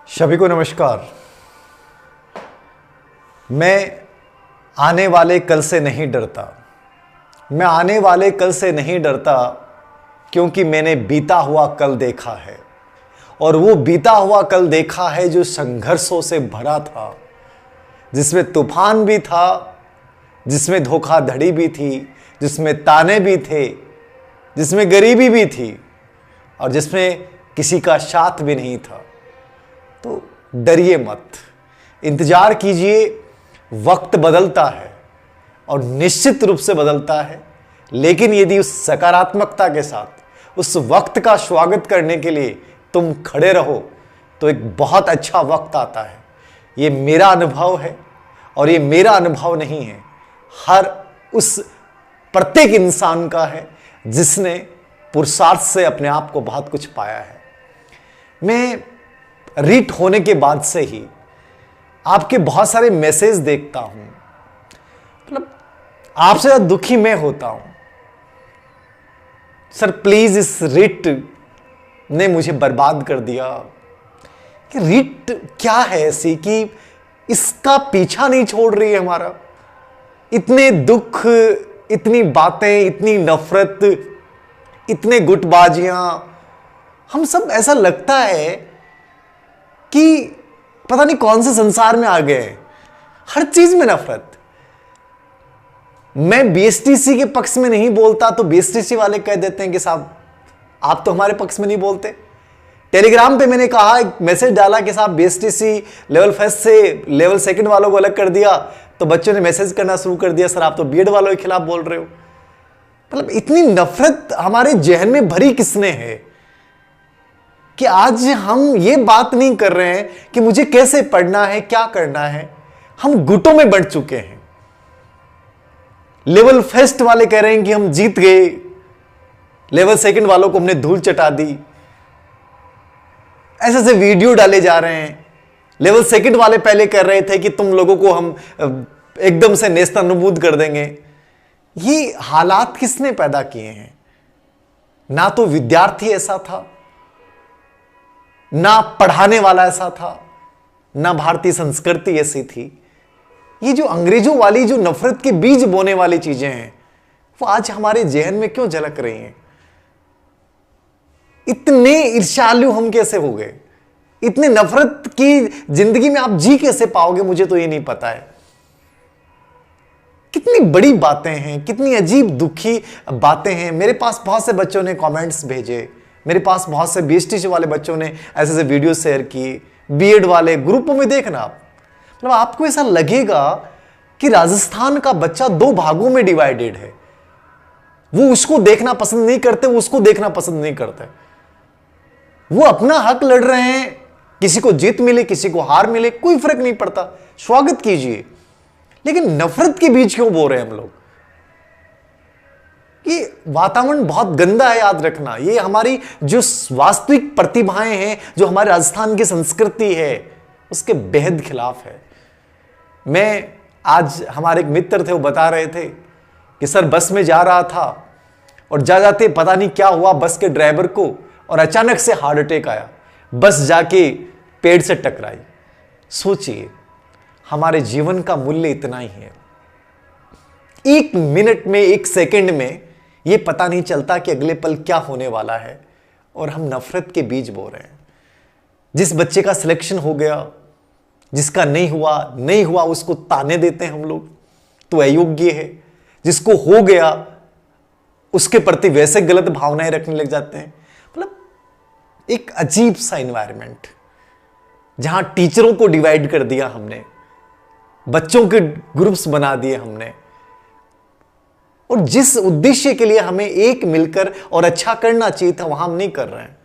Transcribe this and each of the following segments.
सभी को नमस्कार। मैं आने वाले कल से नहीं डरता। मैं आने वाले कल से नहीं डरता क्योंकि मैंने बीता हुआ कल देखा है, और वो बीता हुआ कल देखा है जो संघर्षों से भरा था, जिसमें तूफान भी था, जिसमें धोखाधड़ी भी थी, जिसमें ताने भी थे, जिसमें गरीबी भी थी, और जिसमें किसी का साथ भी नहीं था। तो डरिए मत, इंतजार कीजिए। वक्त बदलता है और निश्चित रूप से बदलता है, लेकिन यदि उस सकारात्मकता के साथ उस वक्त का स्वागत करने के लिए तुम खड़े रहो तो एक बहुत अच्छा वक्त आता है। ये मेरा अनुभव है, और ये मेरा अनुभव नहीं है, हर उस प्रत्येक इंसान का है जिसने पुरुषार्थ से अपने आप को बहुत कुछ पाया है। मैं रीट होने के बाद से ही आपके बहुत सारे मैसेज देखता हूं, मतलब आपसे ज्यादा दुखी मैं होता हूं। सर प्लीज, इस रीट ने मुझे बर्बाद कर दिया। कि रीट क्या है ऐसी कि इसका पीछा नहीं छोड़ रही है हमारा। इतने दुख, इतनी बातें, इतनी नफरत, इतने गुटबाजियां, हम सब ऐसा लगता है कि पता नहीं कौन से संसार में आ गए हैं। हर चीज में नफरत। मैं बीएसटीसी के पक्ष में नहीं बोलता तो बीएसटीसी वाले कह देते हैं कि साहब आप तो हमारे पक्ष में नहीं बोलते। टेलीग्राम पे मैंने कहा, एक मैसेज डाला कि साहब बीएसटीसी लेवल फर्स्ट से लेवल सेकंड वालों को अलग कर दिया, तो बच्चों ने मैसेज करना शुरू कर दिया, सर आप तो बीएड वालों के खिलाफ बोल रहे हो। मतलब इतनी नफरत हमारे जहन में भरी किसने है कि आज हम ये बात नहीं कर रहे हैं कि मुझे कैसे पढ़ना है, क्या करना है। हम गुटों में बढ़ चुके हैं। लेवल फर्स्ट वाले कह रहे हैं कि हम जीत गए, लेवल सेकंड वालों को हमने धूल चटा दी। ऐसे ऐसे वीडियो डाले जा रहे हैं। लेवल सेकंड वाले पहले कह रहे थे कि तुम लोगों को हम एकदम से नेस्तनाबूद कर देंगे। ये हालात किसने पैदा किए हैं? ना तो विद्यार्थी ऐसा था, ना पढ़ाने वाला ऐसा था, ना भारतीय संस्कृति ऐसी थी। ये जो अंग्रेजों वाली जो नफरत के बीज बोने वाली चीजें हैं, वो आज हमारे जहन में क्यों झलक रही हैं? इतने ईर्ष्यालु हम कैसे हो गए? इतने नफरत की जिंदगी में आप जी कैसे पाओगे? मुझे तो ये नहीं पता है। कितनी बड़ी बातें हैं, कितनी अजीब दुखी बातें हैं। मेरे पास बहुत से बच्चों ने कमेंट्स भेजे, मेरे पास बहुत से बीएसटीसी वाले बच्चों ने ऐसे ऐसे वीडियो शेयर किए, बीएड वाले ग्रुपों में देखना आप, मतलब आपको ऐसा लगेगा कि राजस्थान का बच्चा दो भागों में डिवाइडेड है। वो उसको देखना पसंद नहीं करते, वो उसको देखना पसंद नहीं करते। वो अपना हक लड़ रहे हैं, किसी को जीत मिले, किसी को हार मिले, कोई फर्क नहीं पड़ता, स्वागत कीजिए। लेकिन नफरत के बीच क्यों बो रहे हैं हम लोग? ये वातावरण बहुत गंदा है, याद रखना। ये हमारी जो वास्तविक प्रतिभाएं हैं, जो हमारे राजस्थान की संस्कृति है, उसके बेहद खिलाफ है। मैं आज, हमारे एक मित्र थे, वो बता रहे थे कि सर बस में जा रहा था और जा जाते पता नहीं क्या हुआ बस के ड्राइवर को, और अचानक से हार्ट अटैक आया, बस जाके पेड़ से टकराई। सोचिए, हमारे जीवन का मूल्य इतना ही है। एक मिनट में, एक सेकंड में ये पता नहीं चलता कि अगले पल क्या होने वाला है, और हम नफरत के बीज बो रहे हैं। जिस बच्चे का सिलेक्शन हो गया, जिसका नहीं हुआ उसको ताने देते हैं हम लोग, तो अयोग्य है। जिसको हो गया उसके प्रति वैसे गलत भावनाएं रखने लग जाते हैं। मतलब एक अजीब सा एनवायरनमेंट, जहां टीचरों को डिवाइड कर दिया हमने, बच्चों के ग्रुप्स बना दिए हमने, और जिस उद्देश्य के लिए हमें एक मिलकर और अच्छा करना चाहिए था, वहां हम नहीं कर रहे हैं।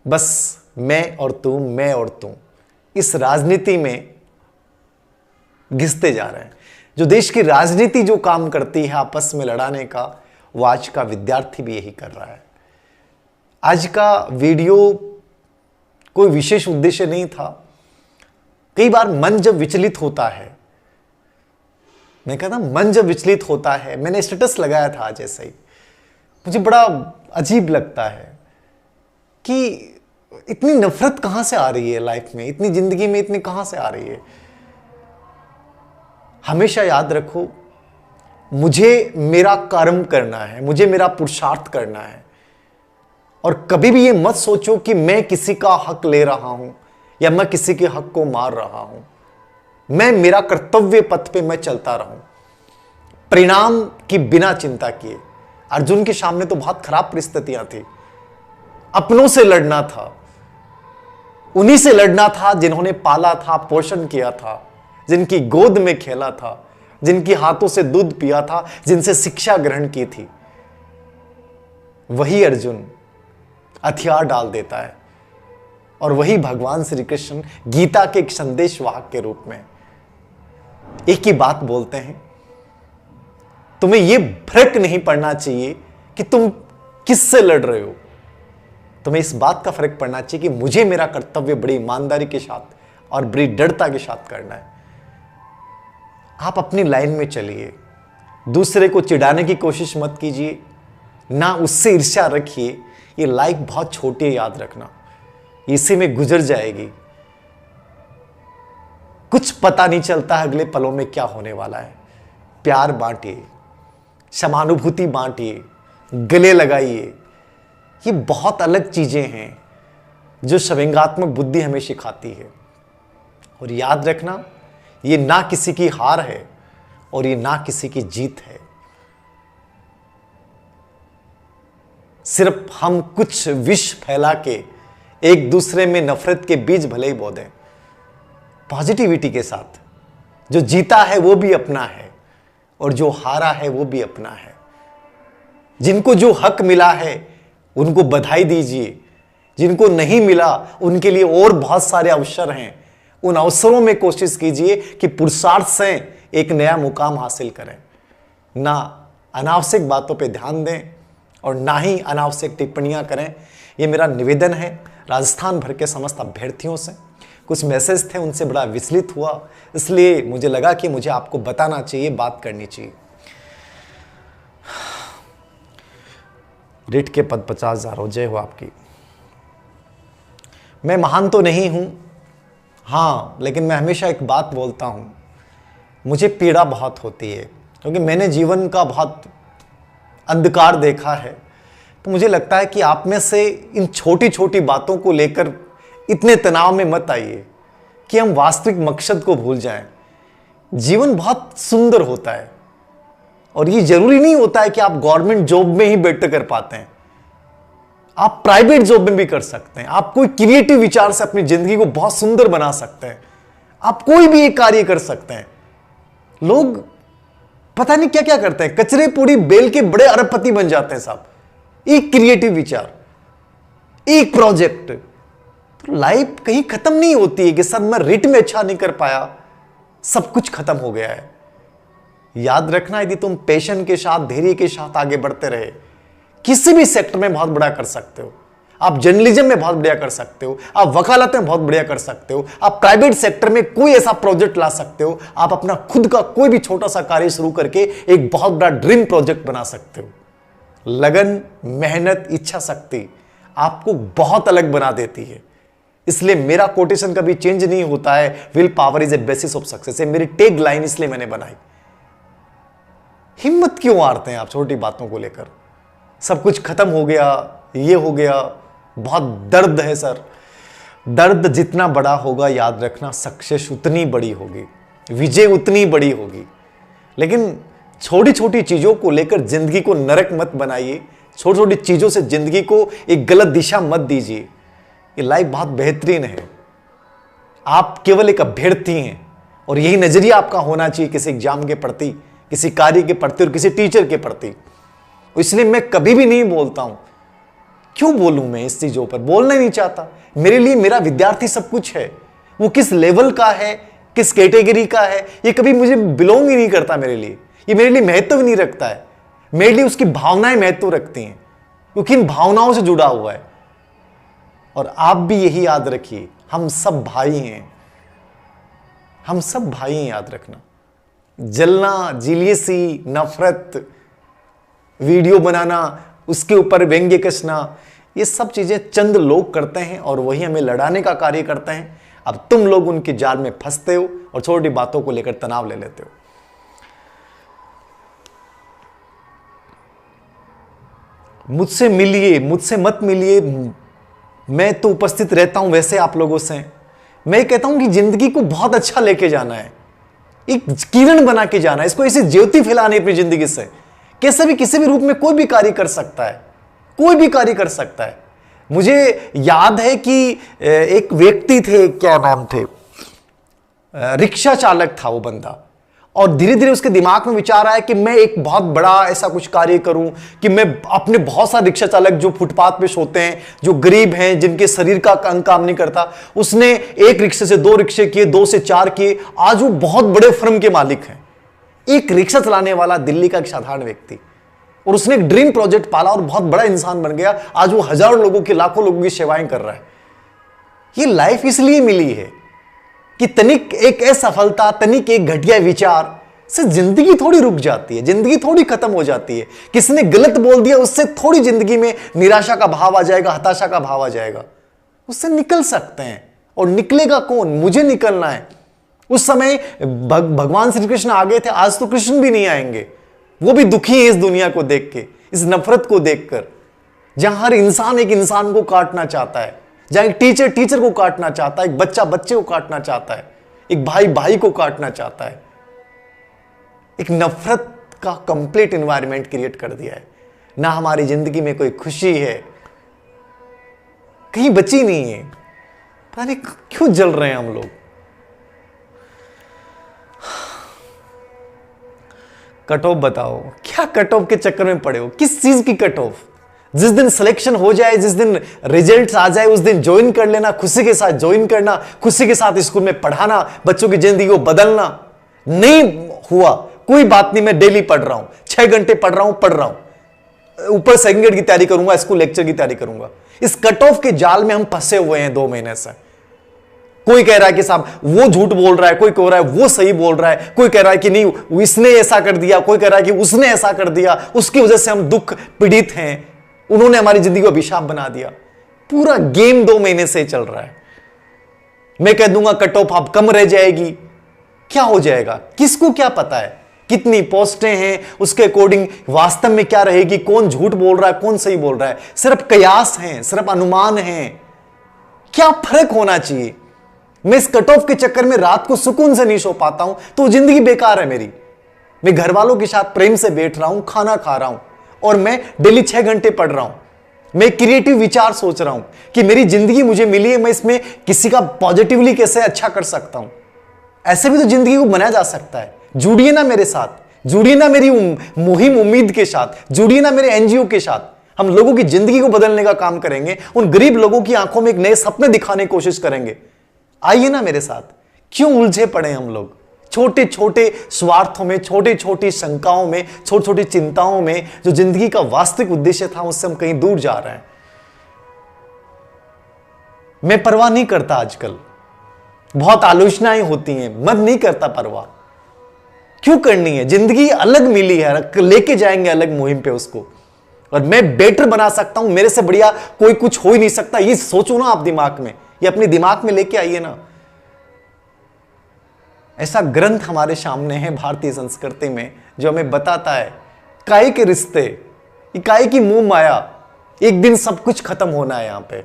बस मैं और तू, मैं और तू, इस राजनीति में घिसते जा रहे हैं। जो देश की राजनीति जो काम करती है आपस में लड़ाने का, वो आज का विद्यार्थी भी यही कर रहा है। आज का वीडियो कोई विशेष उद्देश्य नहीं था। कई बार मन जब विचलित होता है, मैं कहता मन जब विचलित होता है, मैंने स्टेटस लगाया था आज ऐसे ही, मुझे बड़ा अजीब लगता है कि इतनी नफरत कहां से आ रही है लाइफ में, इतनी जिंदगी में इतनी कहां से आ रही है। हमेशा याद रखो, मुझे मेरा कर्म करना है, मुझे मेरा पुरुषार्थ करना है। और कभी भी ये मत सोचो कि मैं किसी का हक ले रहा हूं या मैं किसी के हक को मार रहा हूं। मैं मेरा कर्तव्य पथ पे मैं चलता रहूं, परिणाम की बिना चिंता किए। अर्जुन के सामने तो बहुत खराब परिस्थितियां थी, अपनों से लड़ना था, उन्हीं से लड़ना था जिन्होंने पाला था, पोषण किया था, जिनकी गोद में खेला था, जिनकी हाथों से दूध पिया था, जिनसे शिक्षा ग्रहण की थी। वही अर्जुन हथियार डाल देता है और वही भगवान श्री कृष्ण गीता के एक संदेश वाहक के रूप में एक ही बात बोलते हैं, तुम्हें यह फर्क नहीं पड़ना चाहिए कि तुम किससे लड़ रहे हो, तुम्हें इस बात का फर्क पड़ना चाहिए कि मुझे मेरा कर्तव्य बड़ी ईमानदारी के साथ और बड़ी दृढ़ता के साथ करना है। आप अपनी लाइन में चलिए, दूसरे को चिढ़ाने की कोशिश मत कीजिए, ना उससे ईर्ष्या रखिए। ये लाइफ बहुत छोटी है, याद रखना, इसी में गुजर जाएगी। कुछ पता नहीं चलता अगले पलों में क्या होने वाला है। प्यार बांटिए, समानुभूति बांटिए, गले लगाइए। ये बहुत अलग चीजें हैं जो संवेगात्मक बुद्धि हमें सिखाती है। और याद रखना, ये ना किसी की हार है और ये ना किसी की जीत है। सिर्फ हम कुछ विष फैला के एक दूसरे में नफरत के बीज भले ही बो दें, पॉजिटिविटी के साथ। जो जीता है वो भी अपना है और जो हारा है वो भी अपना है। जिनको जो हक मिला है उनको बधाई दीजिए, जिनको नहीं मिला उनके लिए और बहुत सारे अवसर हैं। उन अवसरों में कोशिश कीजिए कि पुरुषार्थ से एक नया मुकाम हासिल करें। ना अनावश्यक बातों पे ध्यान दें और ना ही अनावश्यक टिप्पणियां करें। यह मेरा निवेदन है राजस्थान भर के समस्त अभ्यर्थियों से। कुछ मैसेज थे, उनसे बड़ा विचलित हुआ, इसलिए मुझे लगा कि मुझे आपको बताना चाहिए, बात करनी चाहिए। रिट के पद 50,000 हो, जय हो आपकी। मैं महान तो नहीं हूं, हाँ, लेकिन मैं हमेशा एक बात बोलता हूं, मुझे पीड़ा बहुत होती है क्योंकि मैंने जीवन का बहुत अंधकार देखा है। तो मुझे लगता है कि आप में से इन छोटी छोटी बातों को लेकर इतने तनाव में मत आइए कि हम वास्तविक मकसद को भूल जाएं। जीवन बहुत सुंदर होता है और ये जरूरी नहीं होता है कि आप गवर्नमेंट जॉब में ही बेटर कर पाते हैं, आप प्राइवेट जॉब में भी कर सकते हैं। आप कोई क्रिएटिव विचार से अपनी जिंदगी को बहुत सुंदर बना सकते हैं। आप कोई भी एक कार्य कर सकते हैं। लोग पता नहीं क्या क्या करते हैं, कचरे पूड़ी बेल के बड़े अरबपति बन जाते हैं साहब। एक क्रिएटिव विचार, एक प्रोजेक्ट, तो लाइफ कहीं खत्म नहीं होती है कि सर मैं रिट में अच्छा नहीं कर पाया, सब कुछ खत्म हो गया है। याद रखना, यदि तुम पैशन के साथ, धैर्य के साथ आगे बढ़ते रहे, किसी भी सेक्टर में बहुत बड़ा कर सकते हो। आप जर्नलिज्म में बहुत बढ़िया कर सकते हो, आप वकालत में बहुत बढ़िया कर सकते हो, आप प्राइवेट सेक्टर में कोई ऐसा प्रोजेक्ट ला सकते हो, आप अपना खुद का कोई भी छोटा सा कार्य शुरू करके एक बहुत बड़ा ड्रीम प्रोजेक्ट बना सकते हो। लगन, मेहनत, इच्छा शक्ति आपको बहुत अलग बना देती है। इसलिए मेरा कोटेशन कभी चेंज नहीं होता है, will power is a basis of success. मेरी टैग लाइन इसलिए मैंने बनाई। हिम्मत क्यों हारते हैं आप छोटी बातों को लेकर? सब कुछ खत्म हो गया, ये हो गया, बहुत दर्द है सर। दर्द जितना बड़ा होगा, याद रखना सक्सेस उतनी बड़ी होगी, विजय उतनी बड़ी होगी। लेकिन छोटी छोटी चीजों को लेकर जिंदगी को नरक मत बनाइए। छोटी छोटी चीजों से जिंदगी को एक गलत दिशा मत दीजिए। ये लाइफ बहुत बेहतरीन है। आप केवल एक अभ्यर्थी हैं और यही नजरिया आपका होना चाहिए किसी एग्जाम के प्रति, किसी कार्य के प्रति और किसी टीचर के प्रति। इसलिए मैं कभी भी नहीं बोलता हूं, क्यों बोलूं मैं इस चीजों पर, बोलना ही नहीं चाहता। मेरे लिए मेरा विद्यार्थी सब कुछ है। वो किस लेवल का है, किस कैटेगरी का है, ये कभी मुझे बिलोंग ही नहीं करता मेरे लिए। ये मेरे लिए महत्व ही नहीं रखता है। मेरे लिए उसकी भावनाएं महत्व रखती हैं, क्योंकि इन भावनाओं से जुड़ा हुआ है। और आप भी यही याद रखिए, हम सब भाई हैं, हम सब भाई हैं, याद रखना। जलना, जिलियसी, नफरत, वीडियो बनाना, उसके ऊपर व्यंग्य कसना, ये सब चीजें चंद लोग करते हैं और वही हमें लड़ाने का कार्य करते हैं। अब तुम लोग उनके जाल में फंसते हो और छोटी बातों को लेकर तनाव ले लेते हो। मुझसे मिलिए, मुझसे मत मिलिए, मैं तो उपस्थित रहता हूं वैसे आप लोगों से। मैं कहता हूं कि जिंदगी को बहुत अच्छा लेके जाना है, एक किरण बना के जाना है, इसको ऐसी ज्योति फैलानी अपनी जिंदगी से। कैसे भी किसी भी रूप में कोई भी कार्य कर सकता है, कोई भी कार्य कर सकता है। मुझे याद है कि एक व्यक्ति थे, क्या नाम थे, रिक्शा चालक था वो बंदा, और धीरे धीरे उसके दिमाग में विचार आया कि मैं एक बहुत बड़ा ऐसा कुछ कार्य करूं कि मैं अपने बहुत सारे रिक्शा चालक जो फुटपाथ पे सोते हैं, जो गरीब हैं, जिनके शरीर का अंग काम नहीं करता, उसने एक रिक्शे से 2 रिक्शे किए, 2 से 4 किए, आज वो बहुत बड़े फर्म के मालिक हैं। एक रिक्शा चलाने वाला दिल्ली का एक साधारण व्यक्ति, और उसने एक ड्रीम प्रोजेक्ट पाला और बहुत बड़ा इंसान बन गया। आज वो हजारों लोगों की, लाखों लोगों की सेवाएं कर रहा है। ये लाइफ इसलिए मिली है कि तनिक एक असफलता, तनिक एक घटिया विचार से जिंदगी थोड़ी रुक जाती है, जिंदगी थोड़ी खत्म हो जाती है। किसी ने गलत बोल दिया, उससे थोड़ी जिंदगी में निराशा का भाव आ जाएगा, हताशा का भाव आ जाएगा। उससे निकल सकते हैं, और निकलेगा कौन? मुझे निकलना है। उस समय भगवान श्री कृष्ण आ गए थे, आज तो कृष्ण भी नहीं आएंगे। वो भी दुखी है इस दुनिया को देख के, इस नफरत को देखकर, जहां हर इंसान एक इंसान को काटना चाहता है, जहां एक टीचर टीचर को काटना चाहता है, एक बच्चा बच्चे को काटना चाहता है, एक भाई भाई को काटना चाहता है। एक नफरत का कंप्लीट एनवायरनमेंट क्रिएट कर दिया है। ना हमारी जिंदगी में कोई खुशी है, कहीं बची नहीं है। पता नहीं क्यों जल रहे हैं हम लोग। कट ऑफ बताओ, क्या कट ऑफ के चक्कर में पड़े हो? किस चीज की कट ऑफ? जिस दिन सिलेक्शन हो जाए, जिस दिन रिजल्ट्स आ जाए, उस दिन ज्वाइन कर लेना, खुशी के साथ ज्वाइन करना, खुशी के साथ स्कूल में पढ़ाना, बच्चों की जिंदगी को बदलना। नहीं हुआ, कोई बात नहीं, मैं डेली पढ़ रहा हूं, 6 घंटे पढ़ रहा हूं, ऊपर सेकंड ग्रेड की तैयारी करूंगा, स्कूल लेक्चर की तैयारी करूंगा। इस कट ऑफ के जाल में हम फंसे हुए हैं 2 महीने से। कोई कह रहा है कि साहब वो झूठ बोल रहा है, कोई कह रहा है वो सही बोल रहा है, कोई कह रहा है कि नहीं इसने ऐसा कर दिया, कोई कह रहा है कि उसने ऐसा कर दिया, उसकी वजह से हम दुख पीड़ित हैं, उन्होंने हमारी जिंदगी को अभिशाप बना दिया। पूरा गेम 2 महीने से चल रहा है। मैं कह दूंगा कट ऑफ अब कम रह जाएगी, क्या हो जाएगा किसको क्या पता है? कितनी पोस्टें हैं, उसके अकॉर्डिंग वास्तव में क्या रहेगी, कौन झूठ बोल रहा है, कौन सही बोल रहा है, सिर्फ कयास हैं, सिर्फ अनुमान हैं। क्या फर्क होना चाहिए? मैं इस कट ऑफ के चक्कर में रात को सुकून से नहीं सो पाता हूं, तो जिंदगी बेकार है मेरी। मैं घर वालों के साथ प्रेम से बैठ रहा हूं, खाना खा रहा हूं, और मैं डेली 6 घंटे पढ़ रहा हूं। मैं क्रिएटिव विचार सोच रहा हूं कि मेरी जिंदगी मुझे मिली है, मैं इसमें किसी का पॉजिटिवली कैसे अच्छा कर सकता हूं। ऐसे भी तो जिंदगी को बनाया जा सकता है। जुड़िए ना मेरे साथ, जुड़िए ना मेरी मुहिम उम्मीद के साथ, जुड़िए ना मेरे एनजीओ के साथ। हम लोगों की जिंदगी को बदलने का काम करेंगे, उन गरीब लोगों की आंखों में एक नए सपने दिखाने की कोशिश करेंगे। आइए ना मेरे साथ। क्यों उलझे पड़े हम लोग छोटे छोटे स्वार्थों में, छोटी छोटी शंकाओं में, छोटी छोटी चिंताओं में? जो जिंदगी का वास्तविक उद्देश्य था उससे हम कहीं दूर जा रहे हैं। मैं परवाह नहीं करता आजकल, बहुत आलोचनाएं होती हैं, मन नहीं करता परवाह। क्यों करनी है? जिंदगी अलग मिली है, लेके जाएंगे अलग मुहिम पे उसको, और मैं बेटर बना सकता हूं, मेरे से बढ़िया कोई कुछ हो ही नहीं सकता। ये सोचो ना आप दिमाग में, ये अपने दिमाग में लेके आइए ना। ऐसा ग्रंथ हमारे सामने है भारतीय संस्कृति में जो हमें बताता है काय के रिश्ते, काय की मोह माया, एक दिन सब कुछ खत्म होना है। यहां पे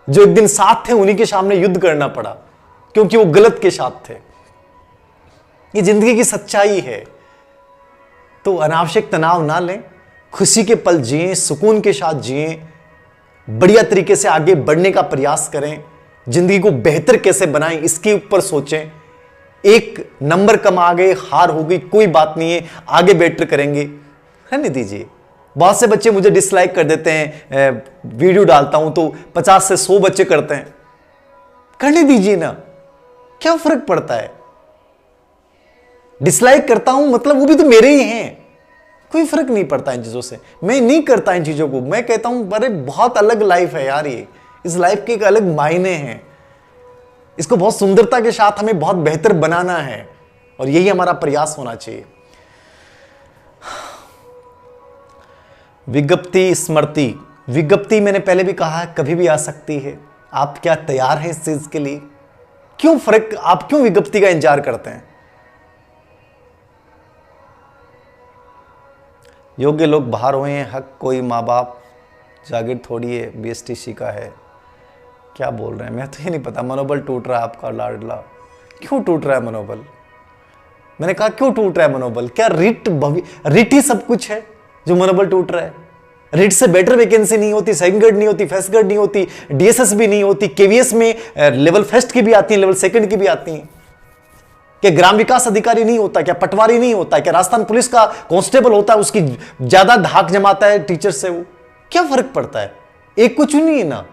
जो एक दिन साथ थे उन्हीं के सामने युद्ध करना पड़ा क्योंकि वो गलत के साथ थे। ये जिंदगी की सच्चाई है। तो अनावश्यक तनाव ना लें, खुशी के पल जिएं, सुकून के साथ जिएं, बढ़िया तरीके से आगे बढ़ने का प्रयास करें, जिंदगी को बेहतर कैसे बनाएं इसके ऊपर सोचें। एक नंबर कम आ गए, हार हो गई, कोई बात नहीं है, आगे बेटर करेंगे, रहने दीजिए। बहुत से बच्चे मुझे डिसलाइक कर देते हैं, वीडियो डालता हूं तो 50 से 100 बच्चे करते हैं। करने दीजिए ना, क्या फर्क पड़ता है? डिसलाइक करता हूं मतलब वो भी तो मेरे ही हैं, कोई फर्क नहीं पड़ता इन चीजों से। मैं नहीं करता इन चीजों को। मैं कहता हूं अरे बहुत अलग लाइफ है यार, ये इस लाइफ के एक अलग मायने हैं। इसको बहुत सुंदरता के साथ हमें बहुत बेहतर बनाना है और यही हमारा प्रयास होना चाहिए। विज्ञप्ति स्मृति, विज्ञप्ति मैंने पहले भी कहा है कभी भी आ सकती है। आप क्या तैयार हैं इस चीज के लिए? क्यों फर्क, आप क्यों विज्ञप्ति का इंतजार करते हैं? योग्य लोग बाहर हुए हैं, हक कोई माँ बाप जागीर थोड़ी है, बीएसटीसी का है। क्या बोल रहे हैं, मैं तो ये नहीं पता। मनोबल टूट रहा है आपका लाडला, क्यों टूट रहा है मनोबल? मैंने कहा क्यों टूट रहा है मनोबल? क्या रिट ही सब कुछ है जो मनोबल टूट रहा है? रिट से बेटर वैकेंसी नहीं होती, सेकंड ग्रेड नहीं होती, फर्स्ट ग्रेड नहीं होती, डीएसएस भी नहीं होती, केवीएस में लेवल फर्स्ट की भी आती है, लेवल सेकंड की भी आती हैं। क्या ग्राम विकास अधिकारी नहीं होता? क्या पटवारी नहीं होता? क्या राजस्थान पुलिस का कांस्टेबल होता है, उसकी ज्यादा धाक जमाता है टीचर से? वो क्या फर्क पड़ता है? एक कुछ नहीं है ना,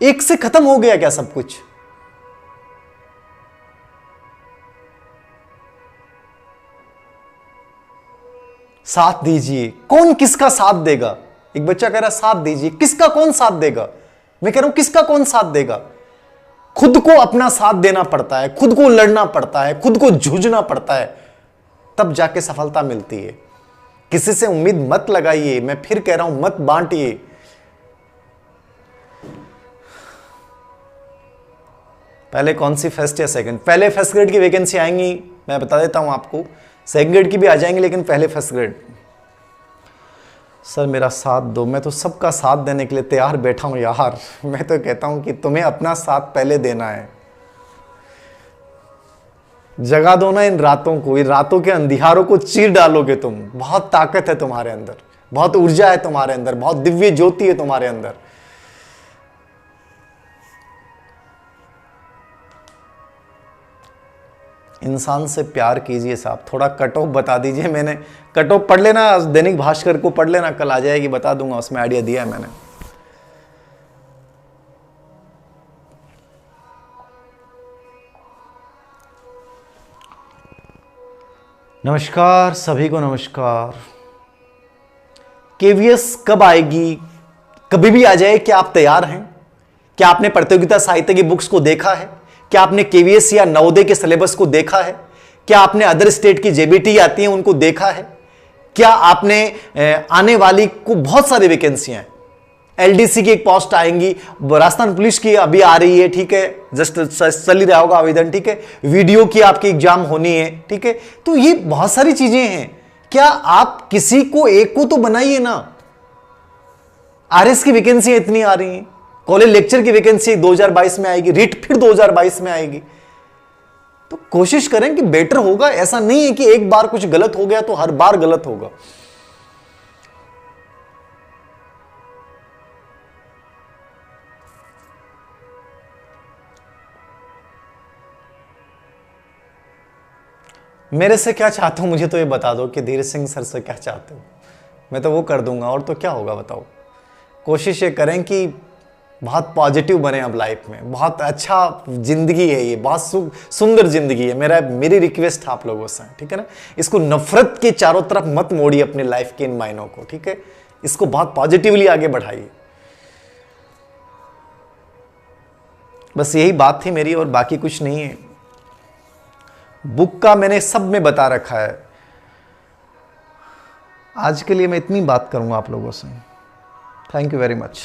एक से खत्म हो गया क्या सब कुछ? साथ दीजिए। कौन किसका साथ देगा? एक बच्चा कह रहा साथ दीजिए, किसका कौन साथ देगा? मैं कह रहा हूं किसका कौन साथ देगा? खुद को अपना साथ देना पड़ता है, खुद को लड़ना पड़ता है, खुद को जूझना पड़ता है, तब जाके सफलता मिलती है। किसी से उम्मीद मत लगाइए, मैं फिर कह रहा हूं मत बांटिए। पहले कौन सी फर्स्ट या सेकंड? पहले फर्स्ट ग्रेड की वैकेंसी आएंगी, मैं बता देता हूं आपको। सेकंड ग्रेड की भी आ जाएंगी, लेकिन पहले फर्स्ट ग्रेड। सर मेरा साथ दो। मैं तो सबका साथ देने के लिए तैयार बैठा हूं यार। मैं तो कहता हूं कि तुम्हें अपना साथ पहले देना है। जगा दो ना इन रातों को, इन रातों के अंधियारों को चीर डालोगे तुम। बहुत ताकत है तुम्हारे अंदर, बहुत ऊर्जा है तुम्हारे अंदर, बहुत दिव्य ज्योति है तुम्हारे अंदर। इंसान से प्यार कीजिए साहब। थोड़ा कट ऑफ बता दीजिए। मैंने कट ऑफ पढ़ लेना, दैनिक भास्कर को पढ़ लेना, कल आ जाएगी, बता दूंगा, उसमें आइडिया दिया है मैंने। नमस्कार सभी को, नमस्कार। केवीएस कब आएगी? कभी भी आ जाए। क्या आप तैयार हैं? क्या आपने प्रतियोगिता साहित्य की बुक्स को देखा है? क्या आपने केवीएस या नवोदय के सिलेबस को देखा है? क्या आपने अदर स्टेट की जेबीटी आती हैं उनको देखा है? क्या आपने आने वाली को बहुत सारी वैकेंसियां हैं, एलडीसी की एक पोस्ट आएंगी, राजस्थान पुलिस की अभी आ रही है, ठीक है, जस्ट चल ही रहा होगा आवेदन, ठीक है, वीडियो की आपकी एग्जाम होनी है, ठीक है। तो ये बहुत सारी चीजें हैं। क्या आप किसी को एक को तो बनाइए ना। आरएस की वैकेंसी इतनी आ रही है, कॉलेज लेक्चर की वैकेंसी 2022 में आएगी, रिट फिर 2022 में आएगी। तो कोशिश करें कि बेटर होगा। ऐसा नहीं है कि एक बार कुछ गलत हो गया तो हर बार गलत होगा। मेरे से क्या चाहते हो मुझे तो ये बता दो कि धीरज सिंह सर से क्या चाहते हो, मैं तो वो कर दूंगा। और तो क्या होगा बताओ। कोशिश ये करें कि बहुत पॉजिटिव बने अब लाइफ में। बहुत अच्छा जिंदगी है ये, बहुत सुंदर जिंदगी है। मेरी रिक्वेस्ट आप लोगों से, ठीक है ना। इसको नफरत के चारों तरफ मत मोड़िए अपने लाइफ के इन मायनों को, ठीक है। इसको बहुत पॉजिटिवली आगे बढ़ाइए। बस यही बात थी मेरी और बाकी कुछ नहीं है। बुक का मैंने सब में बता रखा है। आज के लिए मैं इतनी बात करूंगा आप लोगों से। Thank you very much.